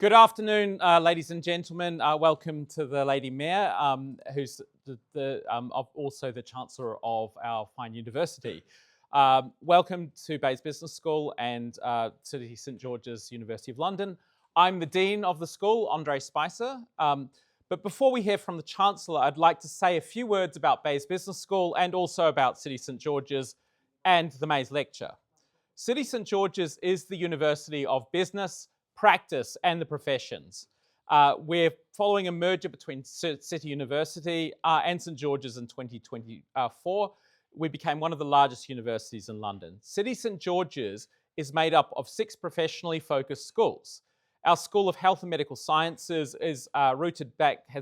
Good afternoon, ladies and gentlemen. Welcome to the Lady Mayor, who's also the Chancellor of our fine university. Welcome to Bayes Business School and City St George's University of London. I'm the Dean of the school, Andre Spicer. But before we hear from the Chancellor, I'd like to say a few words about Bayes Business School and also about City St George's and the Mais Lecture. City St George's is the University of Business, Practice and the Professions. We're following a merger between City University and St George's in 2024. We became one of the largest universities in London. City St George's is made up of 6 professionally focused schools. Our School of Health and Medical Sciences has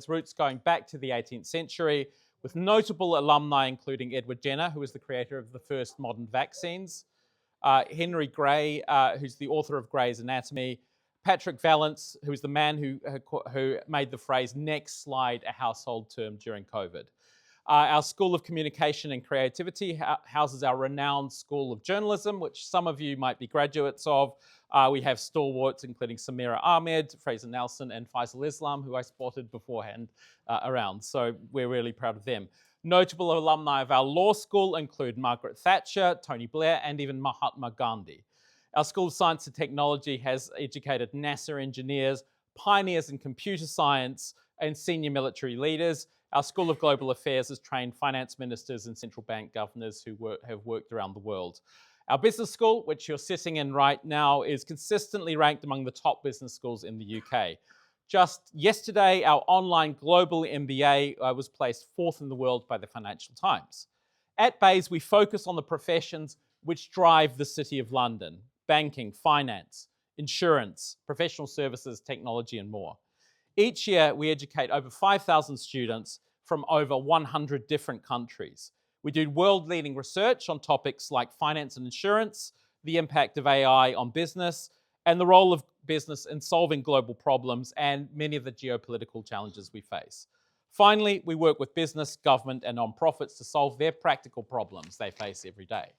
roots going back to the 18th century, with notable alumni including Edward Jenner, who was the creator of the first modern vaccines, Henry Gray, who's the author of Gray's Anatomy, Patrick Vallance, who is the man who made the phrase "next slide" a household term during COVID. Our School of Communication and Creativity houses our renowned School of Journalism, which some of you might be graduates of. We have stalwarts including Samira Ahmed, Fraser Nelson, and Faisal Islam, who I spotted beforehand around. So we're really proud of them. Notable alumni of our law school include Margaret Thatcher, Tony Blair, and even Mahatma Gandhi. Our School of Science and Technology has educated NASA engineers, pioneers in computer science, and senior military leaders. Our School of Global Affairs has trained finance ministers and central bank governors who have worked around the world. Our business school, which you're sitting in right now, is consistently ranked among the top business schools in the UK. Just yesterday, our online global MBA was placed 4th in the world by the Financial Times. At Bayes, we focus on the professions which drive the City of London: banking, finance, insurance, professional services, technology, and more. Each year, we educate over 5,000 students from over 100 different countries. We do world-leading research on topics like finance and insurance, the impact of AI on business, and the role of business in solving global problems and many of the geopolitical challenges we face. Finally, we work with business, government, and non-profits to solve their practical problems they face every day.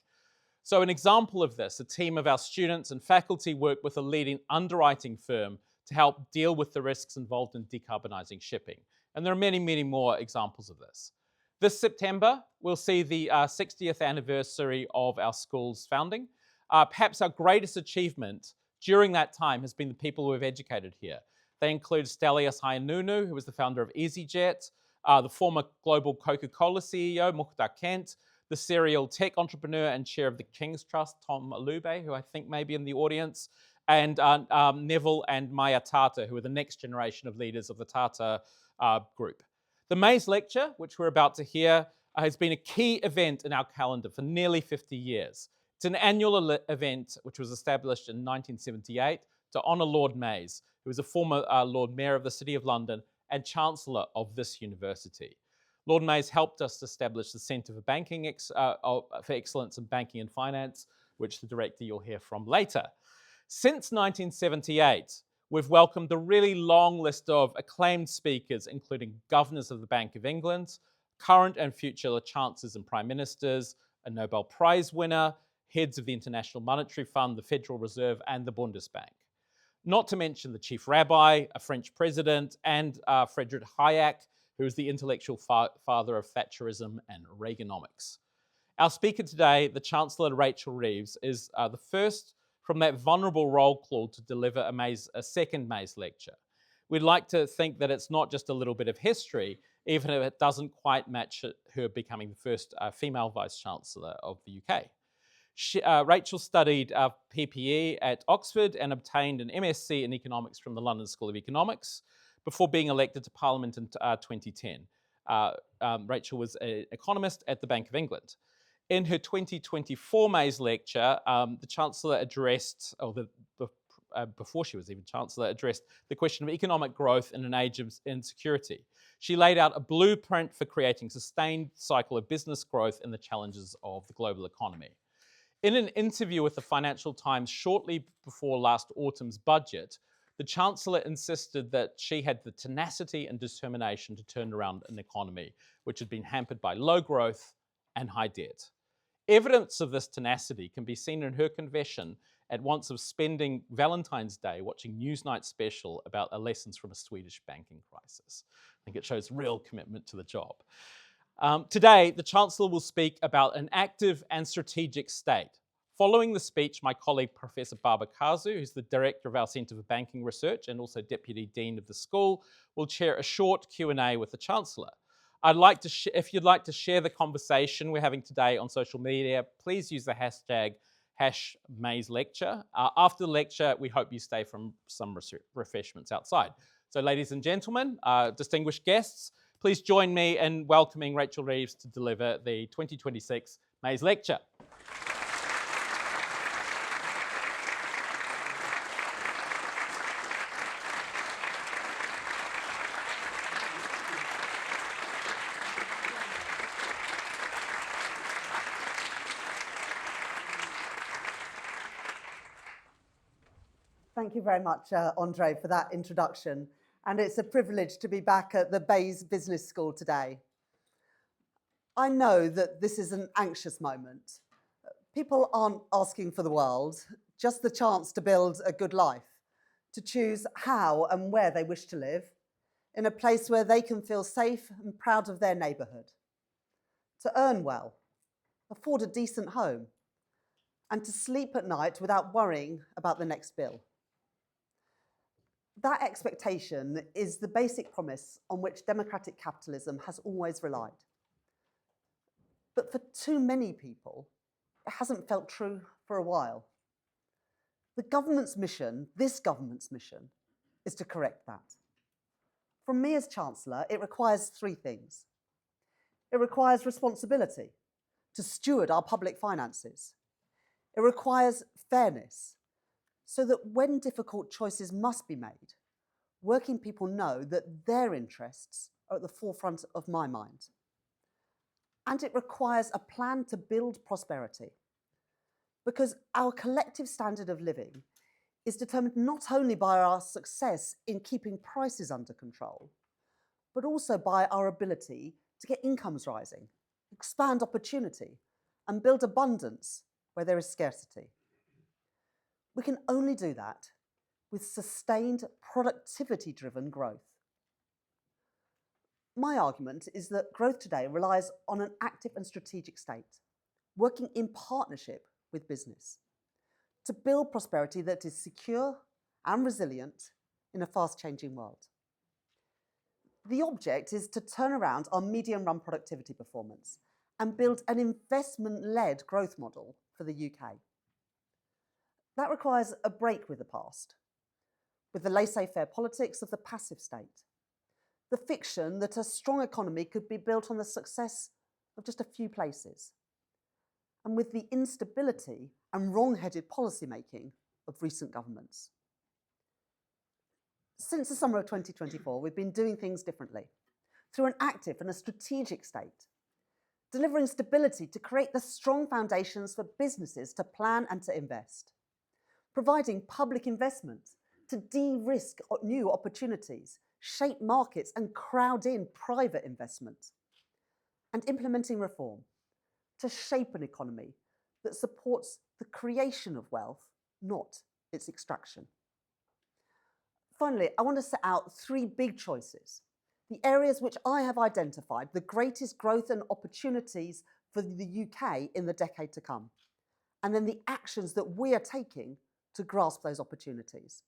So an example of this, a team of our students and faculty work with a leading underwriting firm to help deal with the risks involved in decarbonising shipping. And there are many, many more examples of this. This September, we'll see the 60th anniversary of our school's founding. Perhaps our greatest achievement during that time has been the people who have educated here. They include Stelios Hayanunu, who was the founder of EasyJet, the former global Coca-Cola CEO, Mukhtar Kent, the serial tech entrepreneur and chair of the King's Trust, Tom Alube, who I think may be in the audience, and Neville and Maya Tata, who are the next generation of leaders of the Tata group. The Mais Lecture, which we're about to hear, has been a key event in our calendar for nearly 50 years. It's an annual event which was established in 1978 to honour Lord Mais, who was a former Lord Mayor of the City of London and Chancellor of this university. Lord Mais helped us establish the Centre for for Excellence in Banking and Finance, which the director you'll hear from later. Since 1978, we've welcomed a really long list of acclaimed speakers, including governors of the Bank of England, current and future chancellors and prime ministers, a Nobel Prize winner, heads of the International Monetary Fund, the Federal Reserve, and the Bundesbank. Not to mention the chief rabbi, a French president, and Friedrich Hayek, who is the intellectual father of Thatcherism and Reaganomics. Our speaker today, the Chancellor Rachel Reeves, is the first from that vulnerable roll call to deliver a second Mais Lecture. We'd like to think that it's not just a little bit of history, even if it doesn't quite match her becoming the first female Vice-Chancellor of the UK. Rachel studied PPE at Oxford and obtained an MSc in Economics from the London School of Economics before being elected to Parliament in 2010. Rachel was an economist at the Bank of England. In her 2024 Mais Lecture, the Chancellor addressed, before she was even Chancellor, addressed the question of economic growth in an age of insecurity. She laid out a blueprint for creating sustained cycle of business growth and the challenges of the global economy. In an interview with the Financial Times shortly before last autumn's budget, the Chancellor insisted that she had the tenacity and determination to turn around an economy which had been hampered by low growth and high debt. Evidence of this tenacity can be seen in her confession at once of spending Valentine's Day watching Newsnight special about lessons from a Swedish banking crisis. I think it shows real commitment to the job. Today, the Chancellor will speak about an active and strategic state. Following the speech, my colleague, Professor Barbara Kazu, who's the Director of our Centre for Banking Research and also Deputy Dean of the school, will chair a short Q&A with the Chancellor. I'd like to, if you'd like to share the conversation we're having today on social media, please use the hashtag #Mais Lecture. After the lecture, we hope you stay for some refreshments outside. So ladies and gentlemen, distinguished guests, please join me in welcoming Rachel Reeves to deliver the 2026 Mais Lecture. Thank you very much, Andre, for that introduction. And it's a privilege to be back at the Bays Business School today. I know that this is an anxious moment. People aren't asking for the world, just the chance to build a good life, to choose how and where they wish to live, in a place where they can feel safe and proud of their neighbourhood, to earn well, afford a decent home, and to sleep at night without worrying about the next bill. That expectation is the basic promise on which democratic capitalism has always relied. But for too many people, it hasn't felt true for a while. The government's mission, this government's mission, is to correct that. From me as Chancellor, it requires three things. It requires responsibility to steward our public finances. It requires fairness, so that when difficult choices must be made, working people know that their interests are at the forefront of my mind. And it requires a plan to build prosperity, because our collective standard of living is determined not only by our success in keeping prices under control, but also by our ability to get incomes rising, expand opportunity, and build abundance where there is scarcity. We can only do that with sustained productivity-driven growth. My argument is that growth today relies on an active and strategic state, working in partnership with business, to build prosperity that is secure and resilient in a fast-changing world. The object is to turn around our medium-run productivity performance and build an investment-led growth model for the UK. That requires a break with the past, with the laissez-faire politics of the passive state, the fiction that a strong economy could be built on the success of just a few places, and with the instability and wrong-headed policymaking of recent governments. Since the summer of 2024, we've been doing things differently, through an active and a strategic state, delivering stability to create the strong foundations for businesses to plan and to invest, providing public investment to de-risk new opportunities, shape markets and crowd in private investment, and implementing reform to shape an economy that supports the creation of wealth, not its extraction. Finally, I want to set out three big choices, the areas which I have identified the greatest growth and opportunities for the UK in the decade to come, and then the actions that we are taking to grasp those opportunities.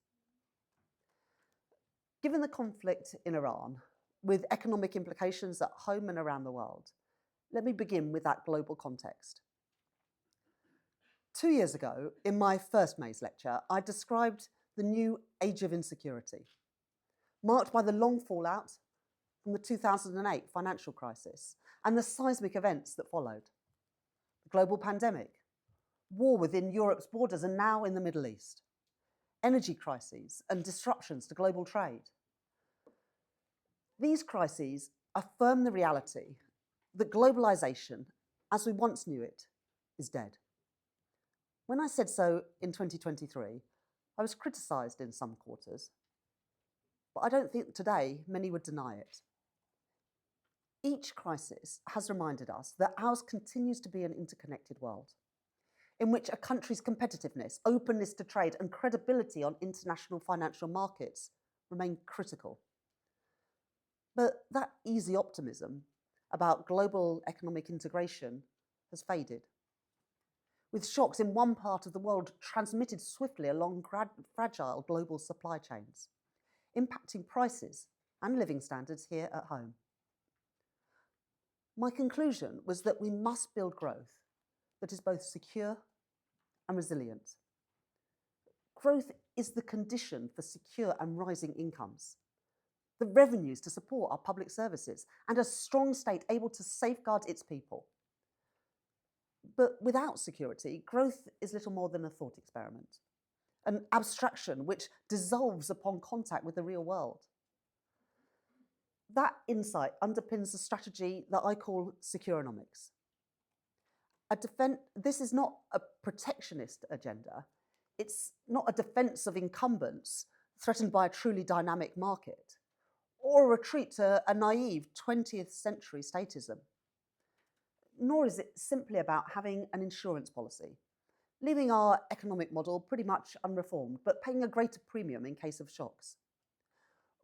Given the conflict in Iran, with economic implications at home and around the world, let me begin with that global context. 2 years ago, in my first Mais Lecture, I described the new age of insecurity, marked by the long fallout from the 2008 financial crisis and the seismic events that followed. The global pandemic, war within Europe's borders and now in the Middle East, energy crises and disruptions to global trade. These crises affirm the reality that globalization, as we once knew it, is dead. When I said so in 2023, I was criticised in some quarters, but I don't think today many would deny it. Each crisis has reminded us that ours continues to be an interconnected world. in which a country's competitiveness, openness to trade, and credibility on international financial markets remain critical. But that easy optimism about global economic integration has faded, with shocks in one part of the world transmitted swiftly along fragile global supply chains, impacting prices and living standards here at home. My conclusion was that we must build growth that is both secure and resilient. Growth is the condition for secure and rising incomes, the revenues to support our public services, and a strong state able to safeguard its people. But without security, growth is little more than a thought experiment, an abstraction which dissolves upon contact with the real world. That insight underpins the strategy that I call securonomics. This is not a protectionist agenda. It's not a defense of incumbents threatened by a truly dynamic market, or a retreat to a naive 20th century statism. Nor is it simply about having an insurance policy, leaving our economic model pretty much unreformed, but paying a greater premium in case of shocks.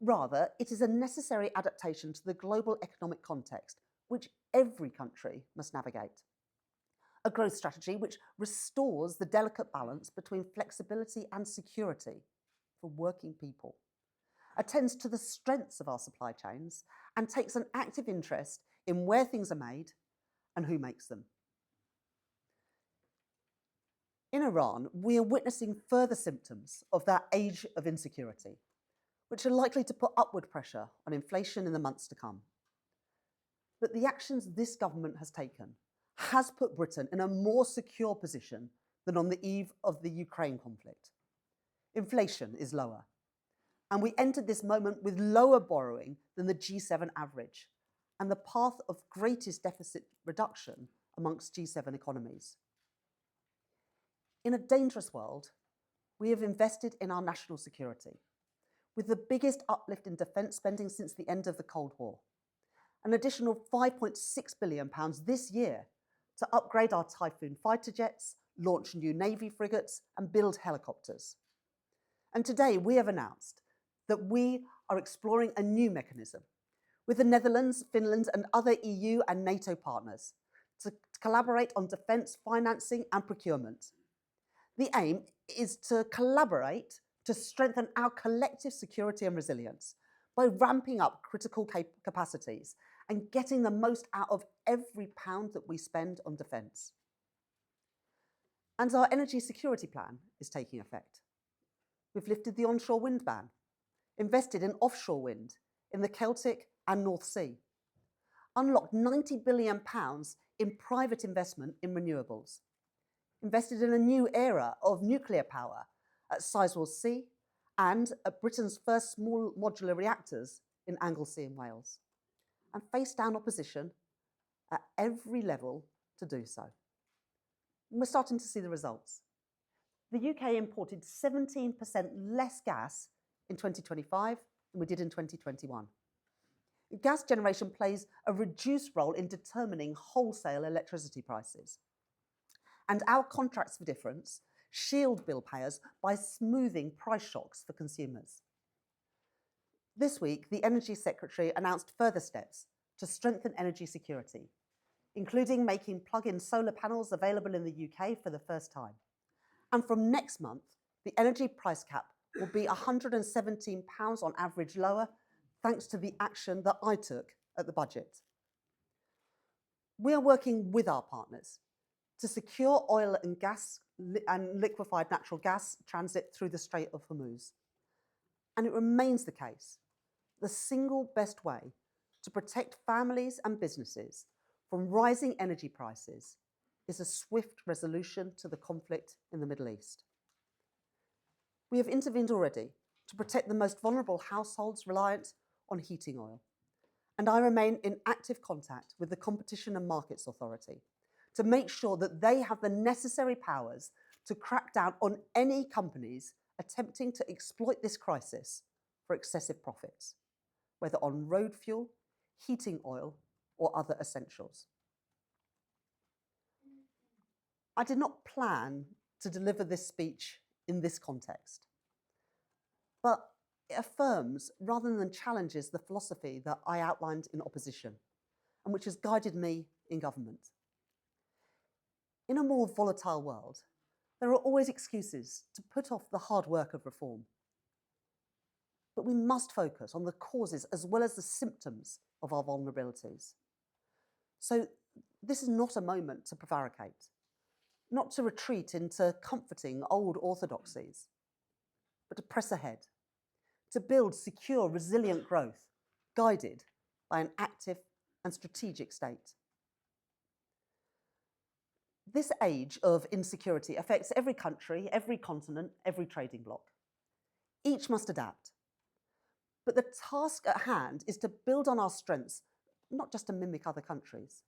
Rather, it is a necessary adaptation to the global economic context, which every country must navigate. A growth strategy which restores the delicate balance between flexibility and security for working people, attends to the strengths of our supply chains, and takes an active interest in where things are made and who makes them. In Iran, we are witnessing further symptoms of that age of insecurity, which are likely to put upward pressure on inflation in the months to come. But the actions this government has taken has put Britain in a more secure position than on the eve of the Ukraine conflict. Inflation is lower, and we entered this moment with lower borrowing than the G7 average and the path of greatest deficit reduction amongst G7 economies. In a dangerous world, we have invested in our national security, with the biggest uplift in defence spending since the end of the Cold War, an additional £5.6 billion this year to upgrade our Typhoon fighter jets, launch new Navy frigates, and build helicopters. And today we have announced that we are exploring a new mechanism with the Netherlands, Finland, and other EU and NATO partners to collaborate on defence financing and procurement. The aim is to collaborate to strengthen our collective security and resilience by ramping up critical capacities and getting the most out of every pound that we spend on defence. And our energy security plan is taking effect. We've lifted the onshore wind ban, invested in offshore wind in the Celtic and North Sea, unlocked £90 billion in private investment in renewables, invested in a new era of nuclear power at Sizewell C and at Britain's first small modular reactors in Anglesey in Wales, and faced down opposition at every level to do so. And we're starting to see the results. The UK imported 17% less gas in 2025 than we did in 2021. Gas generation plays a reduced role in determining wholesale electricity prices. And our contracts for difference shield bill payers by smoothing price shocks for consumers. This week, the Energy Secretary announced further steps to strengthen energy security, including making plug-in solar panels available in the UK for the first time. And from next month, the energy price cap will be £117 on average lower, thanks to the action that I took at the budget. We are working with our partners to secure oil and gas and liquefied natural gas transit through the Strait of Hormuz. And it remains the case, the single best way to protect families and businesses from rising energy prices is a swift resolution to the conflict in the Middle East. We have intervened already to protect the most vulnerable households reliant on heating oil. And I remain in active contact with the Competition and Markets Authority to make sure that they have the necessary powers to crack down on any companies attempting to exploit this crisis for excessive profits, whether on road fuel, heating oil, or other essentials. I did not plan to deliver this speech in this context, but it affirms rather than challenges the philosophy that I outlined in opposition and which has guided me in government. In a more volatile world, there are always excuses to put off the hard work of reform. But we must focus on the causes as well as the symptoms of our vulnerabilities. So this is not a moment to prevaricate, not to retreat into comforting old orthodoxies, but to press ahead, to build secure, resilient growth, guided by an active and strategic state. This age of insecurity affects every country, every continent, every trading bloc. Each must adapt. But the task at hand is to build on our strengths, not just to mimic other countries.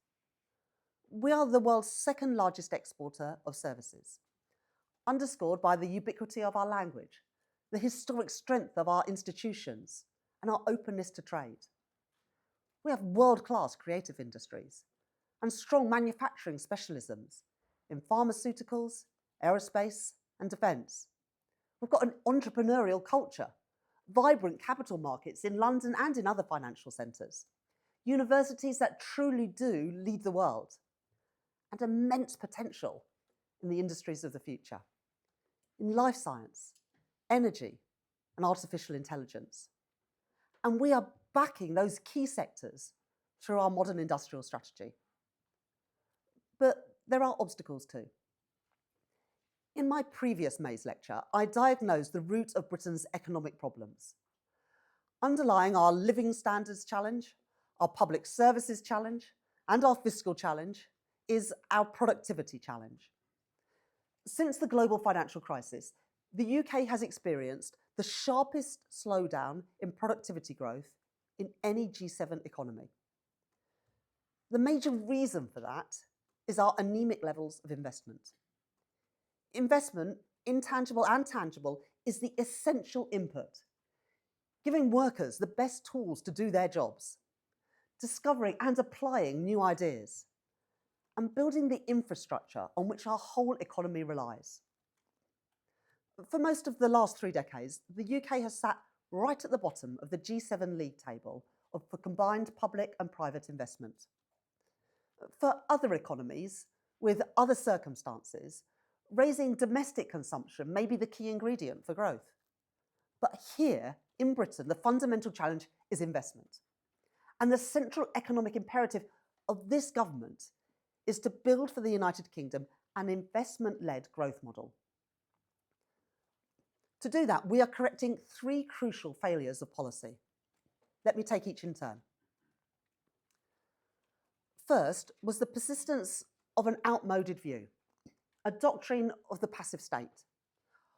We are the world's second largest exporter of services, underscored by the ubiquity of our language, the historic strength of our institutions, and our openness to trade. We have world-class creative industries and strong manufacturing specialisms in pharmaceuticals, aerospace, and defence. We've got an entrepreneurial culture, vibrant capital markets in London and in other financial centres, universities that truly do lead the world, and immense potential in the industries of the future, in life science, energy, and artificial intelligence. And we are backing those key sectors through our modern industrial strategy. But there are obstacles too. In my previous Mais lecture, I diagnosed the root of Britain's economic problems. Underlying our living standards challenge, our public services challenge, and our fiscal challenge is our productivity challenge. Since the global financial crisis, the UK has experienced the sharpest slowdown in productivity growth in any G7 economy. The major reason for that is our anemic levels of investment. Investment, intangible and tangible, is the essential input, giving workers the best tools to do their jobs, discovering and applying new ideas, and building the infrastructure on which our whole economy relies. For most of the last 3 decades, the UK has sat right at the bottom of the G7 league table for combined public and private investment. For other economies, with other circumstances, raising domestic consumption may be the key ingredient for growth. But here, in Britain, the fundamental challenge is investment. And the central economic imperative of this government is to build for the United Kingdom an investment-led growth model. To do that, we are correcting 3 crucial failures of policy. Let me take each in turn. First was the persistence of an outmoded view, a doctrine of the passive state,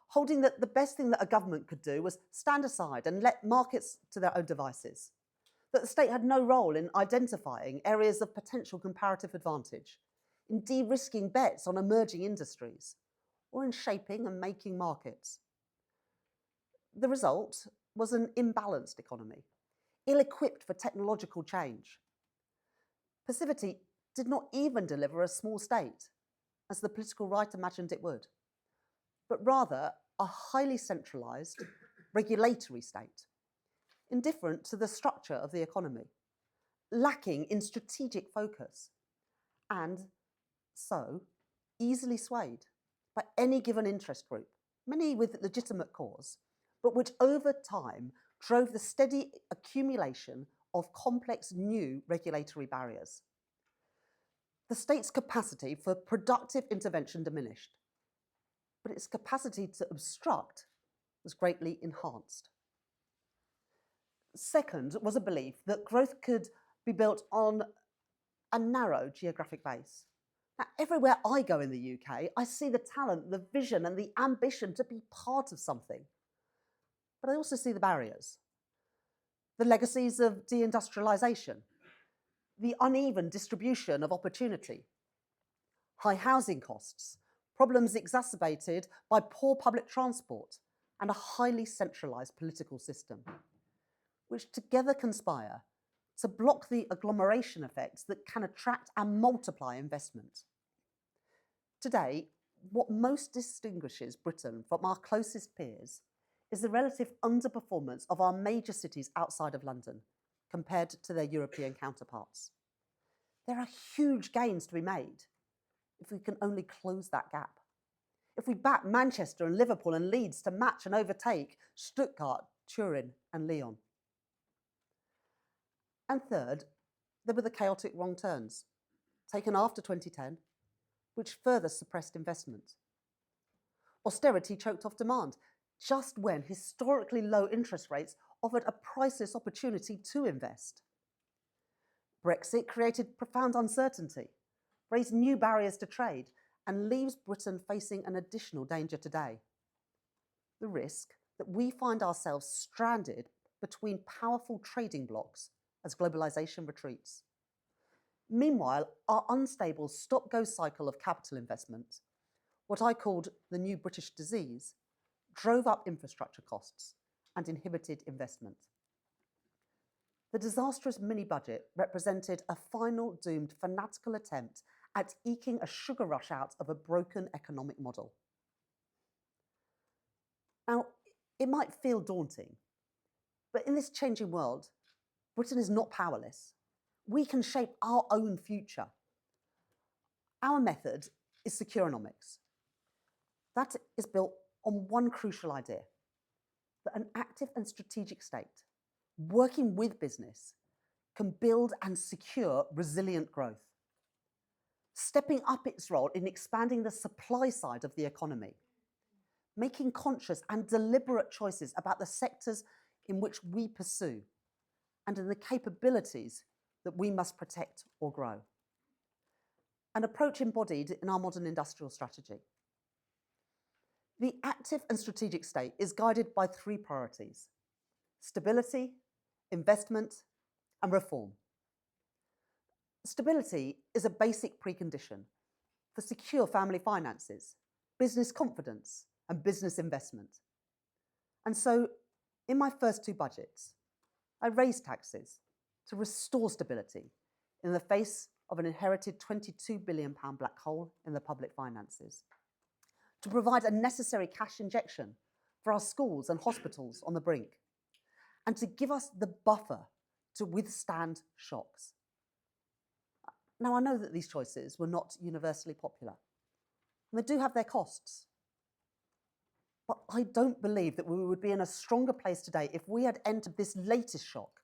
holding that the best thing that a government could do was stand aside and let markets to their own devices, that the state had no role in identifying areas of potential comparative advantage, in de-risking bets on emerging industries, or in shaping and making markets. The result was an imbalanced economy, ill-equipped for technological change. Passivity did not even deliver a small state, as the political right imagined it would, but rather a highly centralised regulatory state, indifferent to the structure of the economy, lacking in strategic focus, and so easily swayed by any given interest group, many with legitimate cause, but which over time drove the steady accumulation of complex new regulatory barriers. The state's capacity for productive intervention diminished, but its capacity to obstruct was greatly enhanced. Second was a belief that growth could be built on a narrow geographic base. Now, everywhere I go in the UK, I see the talent, the vision, and the ambition to be part of something. But I also see the barriers, the legacies of deindustrialisation, the uneven distribution of opportunity, high housing costs, problems exacerbated by poor public transport, and a highly centralised political system, which together conspire to block the agglomeration effects that can attract and multiply investment. Today, what most distinguishes Britain from our closest peers is the relative underperformance of our major cities outside of London compared to their European counterparts. There are huge gains to be made if we can only close that gap. If we back Manchester and Liverpool and Leeds to match and overtake Stuttgart, Turin and Lyon. And third, there were the chaotic wrong turns taken after 2010, which further suppressed investment. Austerity choked off demand, just when historically low interest rates offered a priceless opportunity to invest. Brexit created profound uncertainty, raised new barriers to trade, and leaves Britain facing an additional danger today: the risk that we find ourselves stranded between powerful trading blocs as globalisation retreats. Meanwhile, our unstable stop-go cycle of capital investment, what I called the new British disease, drove up infrastructure costs and inhibited investment. The disastrous mini-budget represented a final doomed fanatical attempt at eking a sugar rush out of a broken economic model. Now, it might feel daunting, but in this changing world, Britain is not powerless. We can shape our own future. Our method is Securenomics. That is built on one crucial idea: that an active and strategic state, working with business, can build and secure resilient growth, stepping up its role in expanding the supply side of the economy, making conscious and deliberate choices about the sectors in which we pursue and in the capabilities that we must protect or grow. An approach embodied in our modern industrial strategy. The active and strategic state is guided by three priorities: stability, investment, and reform. Stability is a basic precondition for secure family finances, business confidence, and business investment. And so, in my first two budgets, I raised taxes to restore stability in the face of an inherited £22 billion black hole in the public finances, to provide a necessary cash injection for our schools and hospitals on the brink, and to give us the buffer to withstand shocks. Now, I know that these choices were not universally popular, and they do have their costs. But I don't believe that we would be in a stronger place today if we had entered this latest shock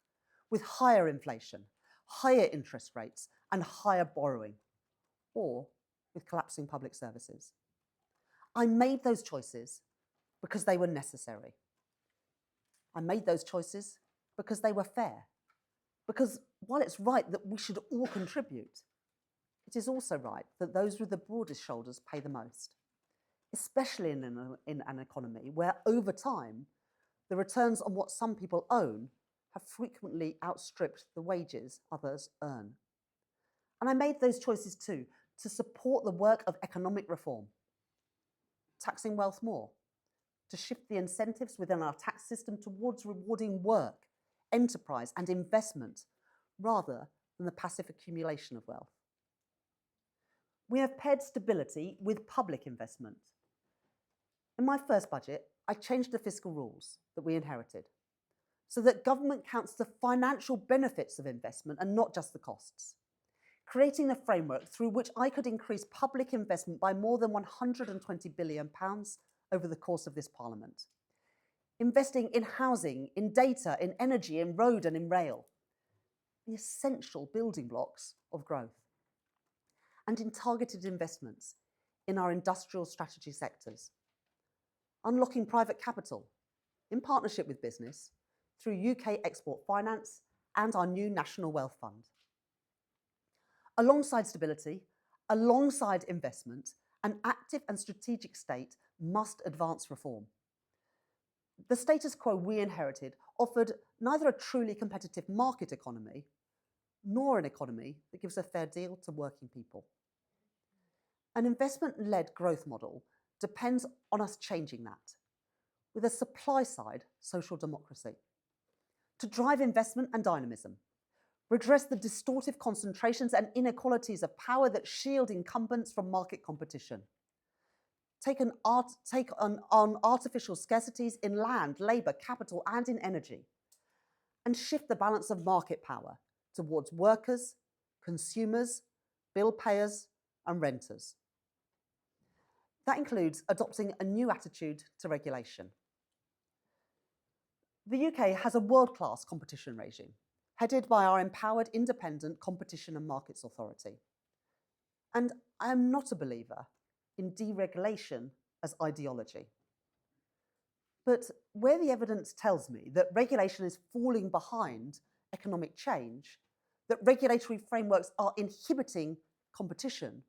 with higher inflation, higher interest rates, and higher borrowing, or with collapsing public services. I made those choices because they were necessary. I made those choices because they were fair. Because while it's right that we should all contribute, it is also right that those with the broadest shoulders pay the most, especially in an economy where, over time, the returns on what some people own have frequently outstripped the wages others earn. And I made those choices too to support the work of economic reform, taxing wealth more, to shift the incentives within our tax system towards rewarding work, enterprise, and investment, rather than the passive accumulation of wealth. We have paired stability with public investment. In my first budget, I changed the fiscal rules that we inherited so that government counts the financial benefits of investment and not just the costs, creating the framework through which I could increase public investment by more than £120 billion over the course of this Parliament, investing in housing, in data, in energy, in road and in rail, the essential building blocks of growth, and in targeted investments in our industrial strategy sectors, unlocking private capital in partnership with business through UK export finance and our new National Wealth Fund. Alongside stability, alongside investment, an active and strategic state must advance reform. The status quo we inherited offered neither a truly competitive market economy nor an economy that gives a fair deal to working people. An investment-led growth model depends on us changing that, with a supply-side social democracy, to drive investment and dynamism, redress the distortive concentrations and inequalities of power that shield incumbents from market competition, take on artificial scarcities in land, labour, capital, and in energy, and shift the balance of market power towards workers, consumers, bill payers, and renters. That includes adopting a new attitude to regulation. The UK has a world-class competition regime, headed by our empowered independent Competition and Markets Authority. And I am not a believer in deregulation as ideology. But where the evidence tells me that regulation is falling behind economic change, that regulatory frameworks are inhibiting competition,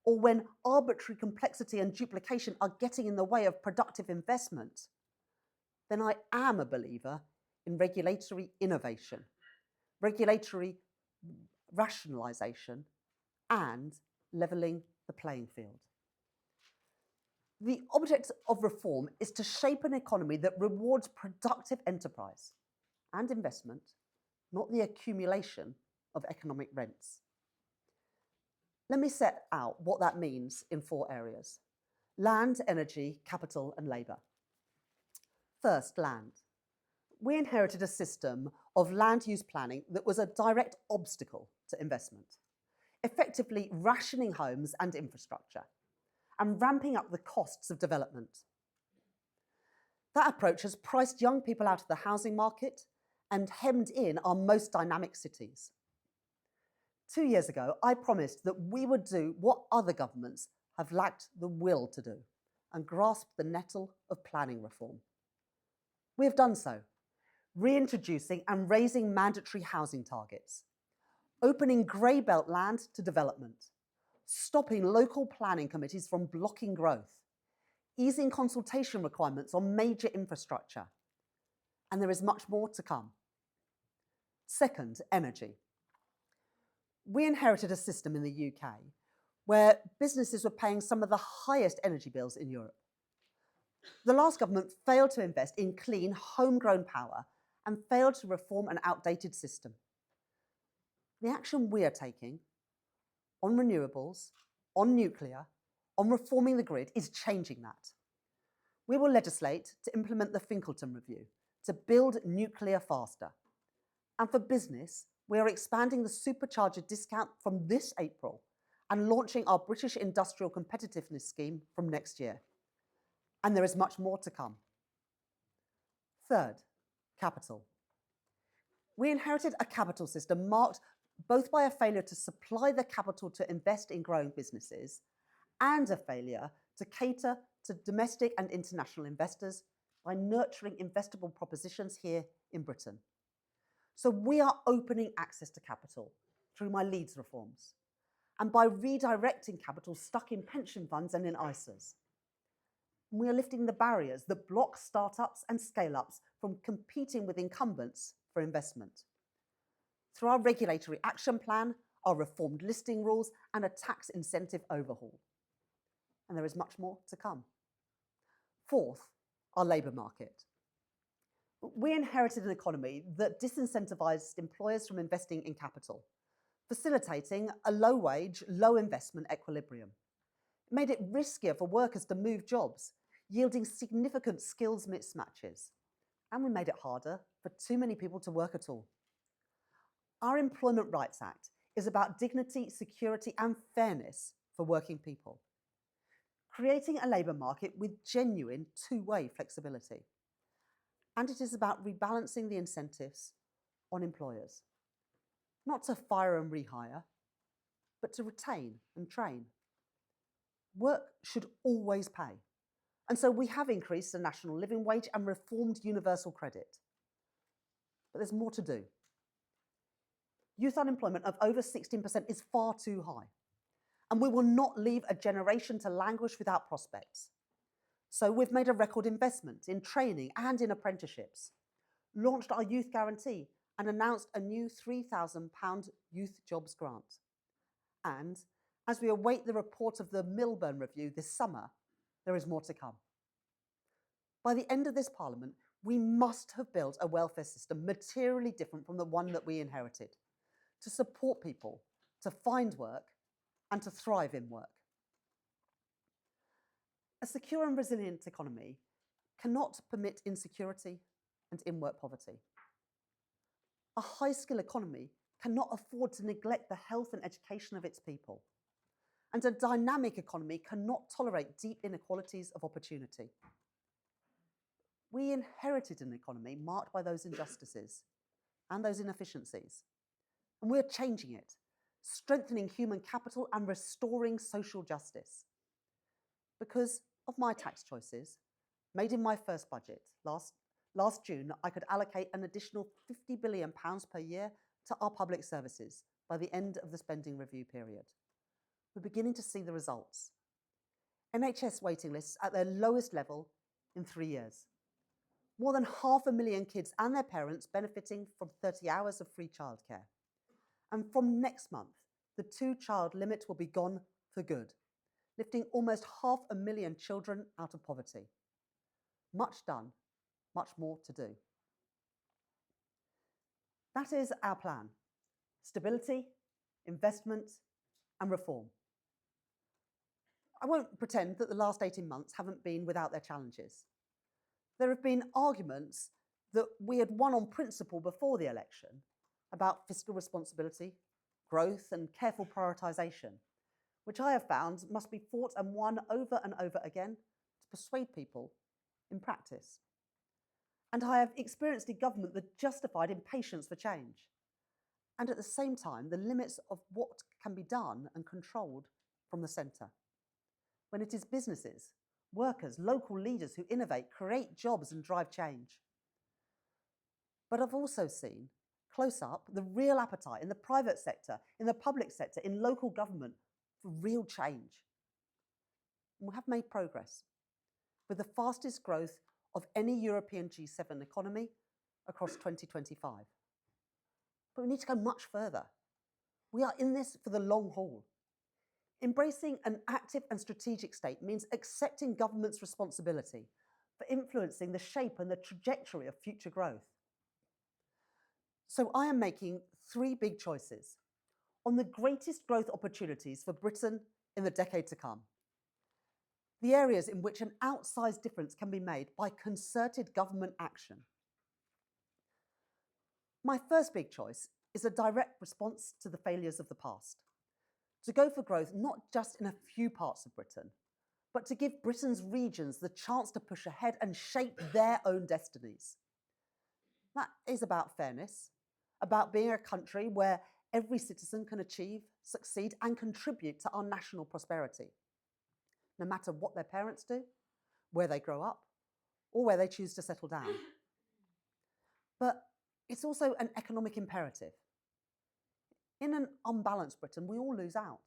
or when arbitrary complexity and duplication are getting in the way of productive investment, then I am a believer in regulatory innovation, regulatory rationalisation, and levelling the playing field. The object of reform is to shape an economy that rewards productive enterprise and investment, not the accumulation of economic rents. Let me set out what that means in 4 areas: land, energy, capital, and labour. First, land. We inherited a system of land use planning that was a direct obstacle to investment, effectively rationing homes and infrastructure, and ramping up the costs of development. That approach has priced young people out of the housing market and hemmed in our most dynamic cities. 2 years ago, I promised that we would do what other governments have lacked the will to do and grasp the nettle of planning reform. We have done so, reintroducing and raising mandatory housing targets, opening grey belt land to development, stopping local planning committees from blocking growth, easing consultation requirements on major infrastructure, and there is much more to come. Second, energy. We inherited a system in the UK where businesses were paying some of the highest energy bills in Europe. The last government failed to invest in clean, homegrown power and failed to reform an outdated system. The action we are taking on renewables, on nuclear, on reforming the grid is changing that. We will legislate to implement the Finkelton Review, to build nuclear faster. And for business, we are expanding the supercharger discount from this April and launching our British Industrial Competitiveness Scheme from next year. And there is much more to come. Third, capital. We inherited a capital system marked both by a failure to supply the capital to invest in growing businesses and a failure to cater to domestic and international investors by nurturing investable propositions here in Britain. So we are opening access to capital through my Leeds reforms and by redirecting capital stuck in pension funds and in ISAs. We are lifting the barriers that block startups and scale-ups from competing with incumbents for investment. Through our regulatory action plan, our reformed listing rules, and a tax incentive overhaul. And there is much more to come. Fourth, our labour market. We inherited an economy that disincentivised employers from investing in capital, facilitating a low-wage, low-investment equilibrium. It made it riskier for workers to move jobs, yielding significant skills mismatches. And we made it harder for too many people to work at all. Our Employment Rights Act is about dignity, security, and fairness for working people, creating a labour market with genuine two-way flexibility. And it is about rebalancing the incentives on employers, not to fire and rehire, but to retain and train. Work should always pay. And so we have increased the national living wage and reformed universal credit. But there's more to do. Youth unemployment of over 16% is far too high. And we will not leave a generation to languish without prospects. So we've made a record investment in training and in apprenticeships, launched our youth guarantee and announced a new £3,000 youth jobs grant. And as we await the report of the Milburn Review this summer, there is more to come. By the end of this Parliament, we must have built a welfare system materially different from the one that we inherited, to support people to find work and to thrive in work. A secure and resilient economy cannot permit insecurity and in-work poverty. A high-skill economy cannot afford to neglect the health and education of its people. And a dynamic economy cannot tolerate deep inequalities of opportunity. We inherited an economy marked by those injustices and those inefficiencies, and we're changing it, strengthening human capital and restoring social justice. Because of my tax choices, made in my first budget last June, I could allocate an additional £50 billion per year to our public services by the end of the spending review period. We're beginning to see the results. NHS waiting lists at their lowest level in 3 years. More than 500,000 kids and their parents benefiting from 30 hours of free childcare. And from next month, the 2-child limit will be gone for good, lifting almost 500,000 children out of poverty. Much done, much more to do. That is our plan: stability, investment, and reform. I won't pretend that the last 18 months haven't been without their challenges. There have been arguments that we had won on principle before the election about fiscal responsibility, growth, and careful prioritisation, which I have found must be fought and won over and over again to persuade people in practice. And I have experienced a government that justified impatience for change, and at the same time the limits of what can be done and controlled from the centre. When it is businesses, workers, local leaders who innovate, create jobs and drive change. But I've also seen, close up, the real appetite in the private sector, in the public sector, in local government for real change. And we have made progress, with the fastest growth of any European G7 economy across 2025. But we need to go much further. We are in this for the long haul. Embracing an active and strategic state means accepting government's responsibility for influencing the shape and the trajectory of future growth. So I am making 3 big choices on the greatest growth opportunities for Britain in the decade to come. The areas in which an outsized difference can be made by concerted government action. My first big choice is a direct response to the failures of the past. To go for growth not just in a few parts of Britain, but to give Britain's regions the chance to push ahead and shape their own destinies. That is about fairness, about being a country where every citizen can achieve, succeed, and contribute to our national prosperity, no matter what their parents do, where they grow up, or where they choose to settle down. But it's also an economic imperative. In an unbalanced Britain, we all lose out.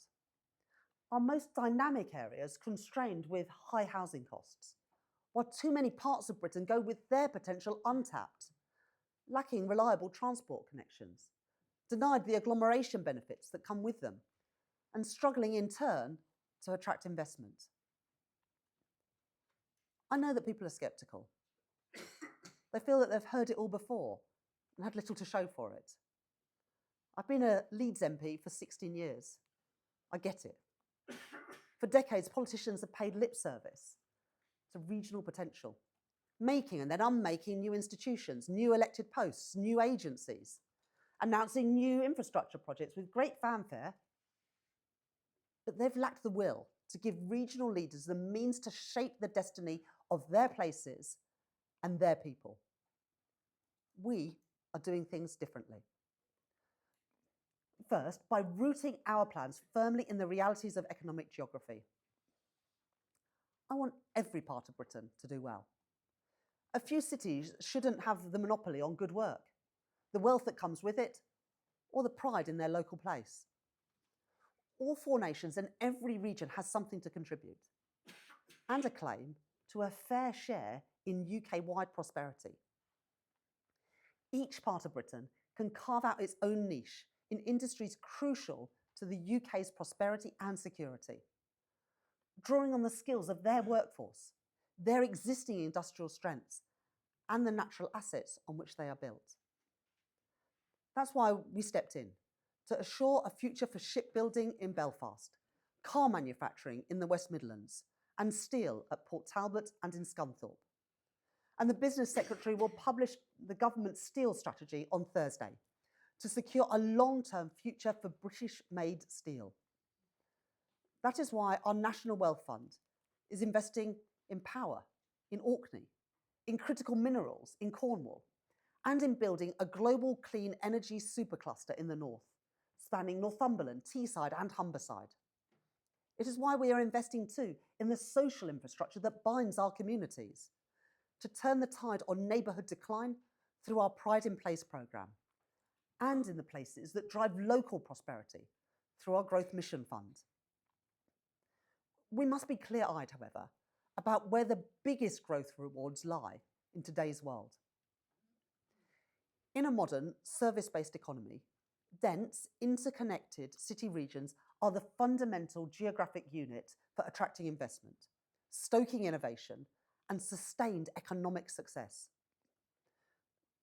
Our most dynamic areas constrained with high housing costs, while too many parts of Britain go with their potential untapped, lacking reliable transport connections, denied the agglomeration benefits that come with them, and struggling in turn to attract investment. I know that people are sceptical. They feel that they've heard it all before and had little to show for it. I've been a Leeds MP for 16 years. I get it. For decades, politicians have paid lip service to regional potential, making and then unmaking new institutions, new elected posts, new agencies, announcing new infrastructure projects with great fanfare. But they've lacked the will to give regional leaders the means to shape the destiny of their places and their people. We are doing things differently. First, by rooting our plans firmly in the realities of economic geography. I want every part of Britain to do well. A few cities shouldn't have the monopoly on good work, the wealth that comes with it, or the pride in their local place. All 4 nations and every region has something to contribute, and a claim to a fair share in UK-wide prosperity. Each part of Britain can carve out its own niche in industries crucial to the UK's prosperity and security, drawing on the skills of their workforce, their existing industrial strengths, and the natural assets on which they are built. That's why we stepped in, to assure a future for shipbuilding in Belfast, car manufacturing in the West Midlands, and steel at Port Talbot and in Scunthorpe. And the Business Secretary will publish the government's steel strategy on Thursday to secure a long-term future for British-made steel. That is why our National Wealth Fund is investing in power in Orkney, in critical minerals in Cornwall, and in building a global clean energy supercluster in the north, spanning Northumberland, Teesside and Humberside. It is why we are investing too in the social infrastructure that binds our communities, to turn the tide on neighbourhood decline through our Pride in Place programme, and in the places that drive local prosperity through our Growth Mission Fund. We must be clear-eyed, however, about where the biggest growth rewards lie in today's world. In a modern, service-based economy, dense, interconnected city regions are the fundamental geographic unit for attracting investment, stoking innovation, and sustained economic success.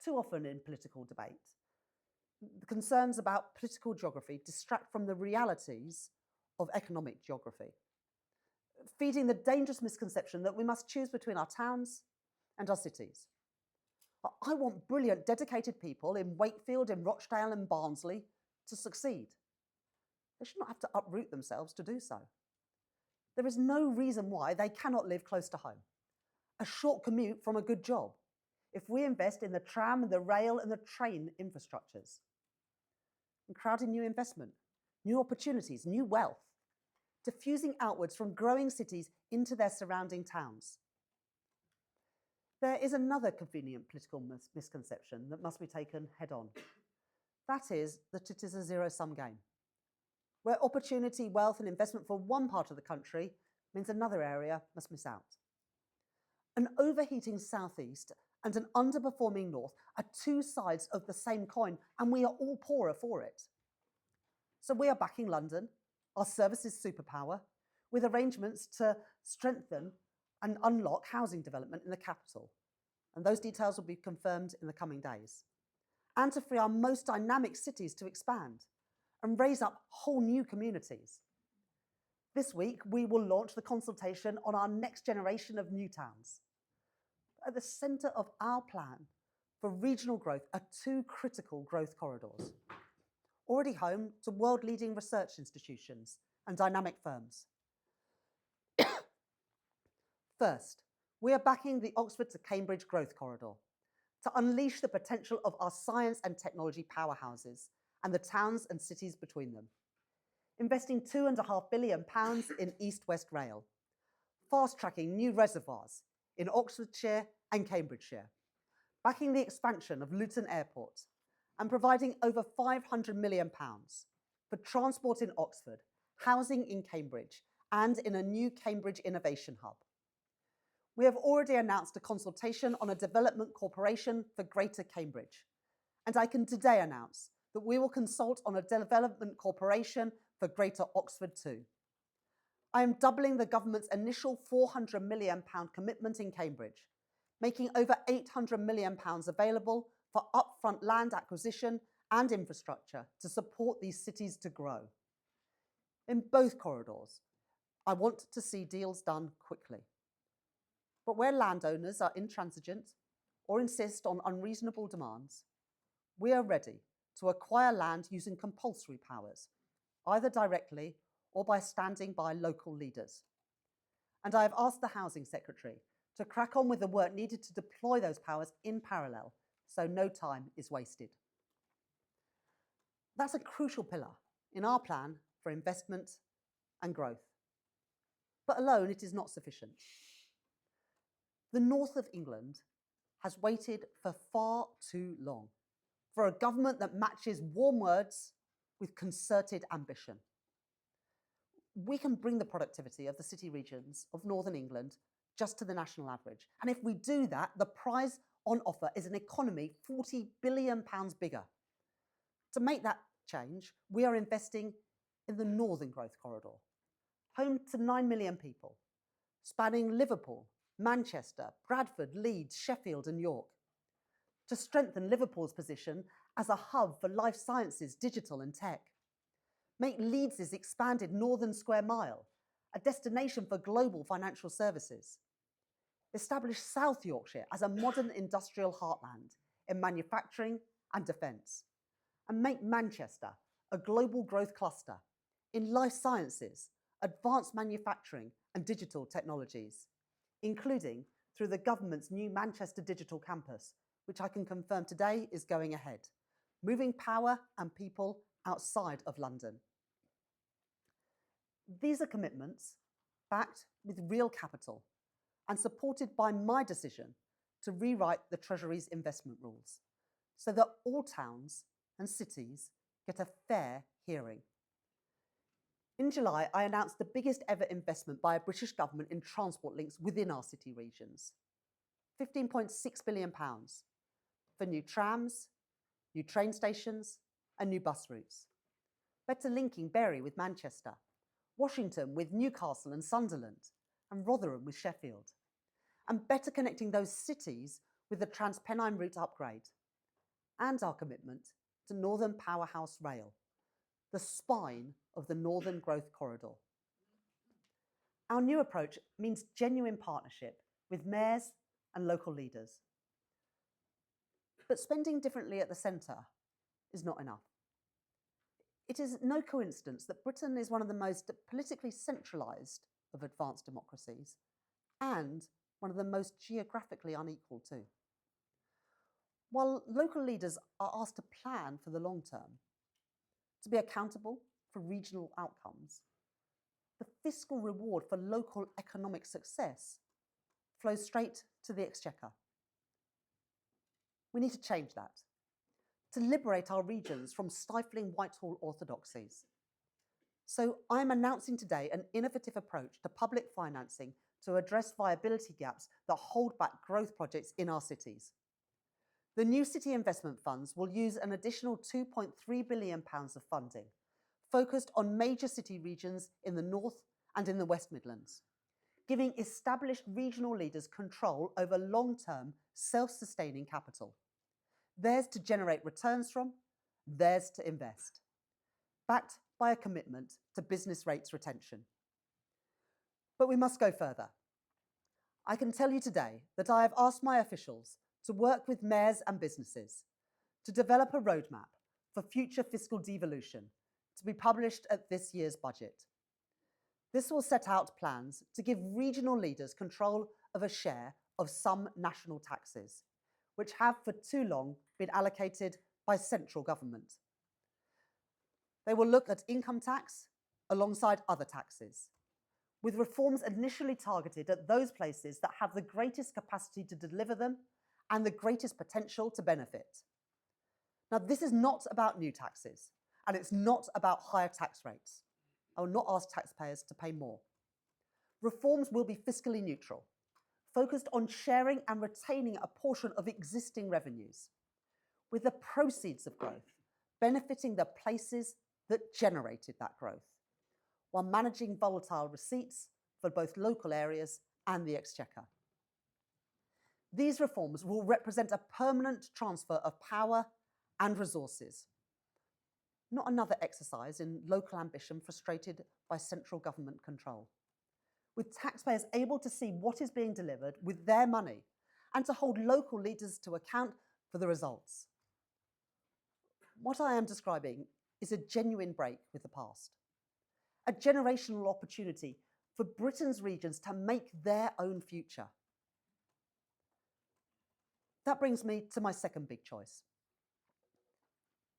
Too often in political debate, the concerns about political geography distract from the realities of economic geography, feeding the dangerous misconception that we must choose between our towns and our cities. I want brilliant, dedicated people in Wakefield, in Rochdale and Barnsley to succeed. They should not have to uproot themselves to do so. There is no reason why they cannot live close to home. A short commute from a good job, if we invest in the tram, the rail and the train infrastructures. And crowding new investment, new opportunities, new wealth, diffusing outwards from growing cities into their surrounding towns. There is another convenient political misconception that must be taken head on. That is that it is a zero-sum game, where opportunity, wealth and investment for one part of the country means another area must miss out. An overheating southeast and an underperforming north are two sides of the same coin, and we are all poorer for it. So we are backing London, our services superpower, with arrangements to strengthen and unlock housing development in the capital. And those details will be confirmed in the coming days. And to free our most dynamic cities to expand and raise up whole new communities. This week, we will launch the consultation on our next generation of new towns. At the centre of our plan for regional growth are two critical growth corridors, already home to world-leading research institutions and dynamic firms. First, we are backing the Oxford to Cambridge Growth Corridor to unleash the potential of our science and technology powerhouses and the towns and cities between them, investing £2.5 billion in East-West Rail, fast-tracking new reservoirs in Oxfordshire and Cambridgeshire, backing the expansion of Luton Airport and providing over £500 million for transport in Oxford, housing in Cambridge and in a new Cambridge Innovation Hub. We have already announced a consultation on a development corporation for Greater Cambridge, and I can today announce that we will consult on a development corporation for Greater Oxford too. I am doubling the government's initial £400 million commitment in Cambridge, making over £800 million available for upfront land acquisition and infrastructure to support these cities to grow. In both corridors, I want to see deals done quickly. But where landowners are intransigent or insist on unreasonable demands, we are ready to acquire land using compulsory powers, either directly or by standing by local leaders. And I have asked the Housing Secretary to crack on with the work needed to deploy those powers in parallel, so no time is wasted. That's a crucial pillar in our plan for investment and growth. But alone, it is not sufficient. The north of England has waited for far too long for a government that matches warm words with concerted ambition. We can bring the productivity of the city regions of Northern England just to the national average. And if we do that, the prize on offer is an economy £40 billion bigger. To make that change, we are investing in the Northern Growth Corridor, home to 9 million people, spanning Liverpool, Manchester, Bradford, Leeds, Sheffield and York, to strengthen Liverpool's position as a hub for life sciences, digital and tech, Make Leeds' expanded Northern Square Mile a destination for global financial services. Establish South Yorkshire as a modern industrial heartland in manufacturing and defence. And make Manchester a global growth cluster in life sciences, advanced manufacturing and digital technologies, including through the government's new Manchester Digital Campus, which I can confirm today is going ahead, moving power and people outside of London. These are commitments backed with real capital and supported by my decision to rewrite the Treasury's investment rules so that all towns and cities get a fair hearing. In July, I announced the biggest ever investment by a British government in transport links within our city regions, £15.6 billion for new trams, new train stations and new bus routes, better linking Bury with Manchester, Washington with Newcastle and Sunderland, and Rotherham with Sheffield, and better connecting those cities with the Transpennine route upgrade, and our commitment to Northern Powerhouse Rail, the spine of the Northern Growth Corridor. Our new approach means genuine partnership with mayors and local leaders. But spending differently at the centre is not enough. It is no coincidence that Britain is one of the most politically centralised of advanced democracies and one of the most geographically unequal too. While local leaders are asked to plan for the long term, to be accountable for regional outcomes, the fiscal reward for local economic success flows straight to the Exchequer. We need to change that, to liberate our regions from stifling Whitehall orthodoxies. So I'm announcing today an innovative approach to public financing to address viability gaps that hold back growth projects in our cities. The new city investment funds will use an additional £2.3 billion of funding, focused on major city regions in the North and in the West Midlands, giving established regional leaders control over long-term, self-sustaining capital. Theirs to generate returns from, theirs to invest, backed by a commitment to business rates retention. But we must go further. I can tell you today that I have asked my officials to work with mayors and businesses to develop a roadmap for future fiscal devolution to be published at this year's budget. This will set out plans to give regional leaders control of a share of some national taxes, which have for too long been allocated by central government. They will look at income tax alongside other taxes, with reforms initially targeted at those places that have the greatest capacity to deliver them and the greatest potential to benefit. Now, this is not about new taxes, and it's not about higher tax rates. I will not ask taxpayers to pay more. Reforms will be fiscally neutral, focused on sharing and retaining a portion of existing revenues, with the proceeds of growth benefiting the places that generated that growth, while managing volatile receipts for both local areas and the Exchequer. These reforms will represent a permanent transfer of power and resources, not another exercise in local ambition frustrated by central government control, with taxpayers able to see what is being delivered with their money and to hold local leaders to account for the results. What I am describing is a genuine break with the past, a generational opportunity for Britain's regions to make their own future. That brings me to my second big choice.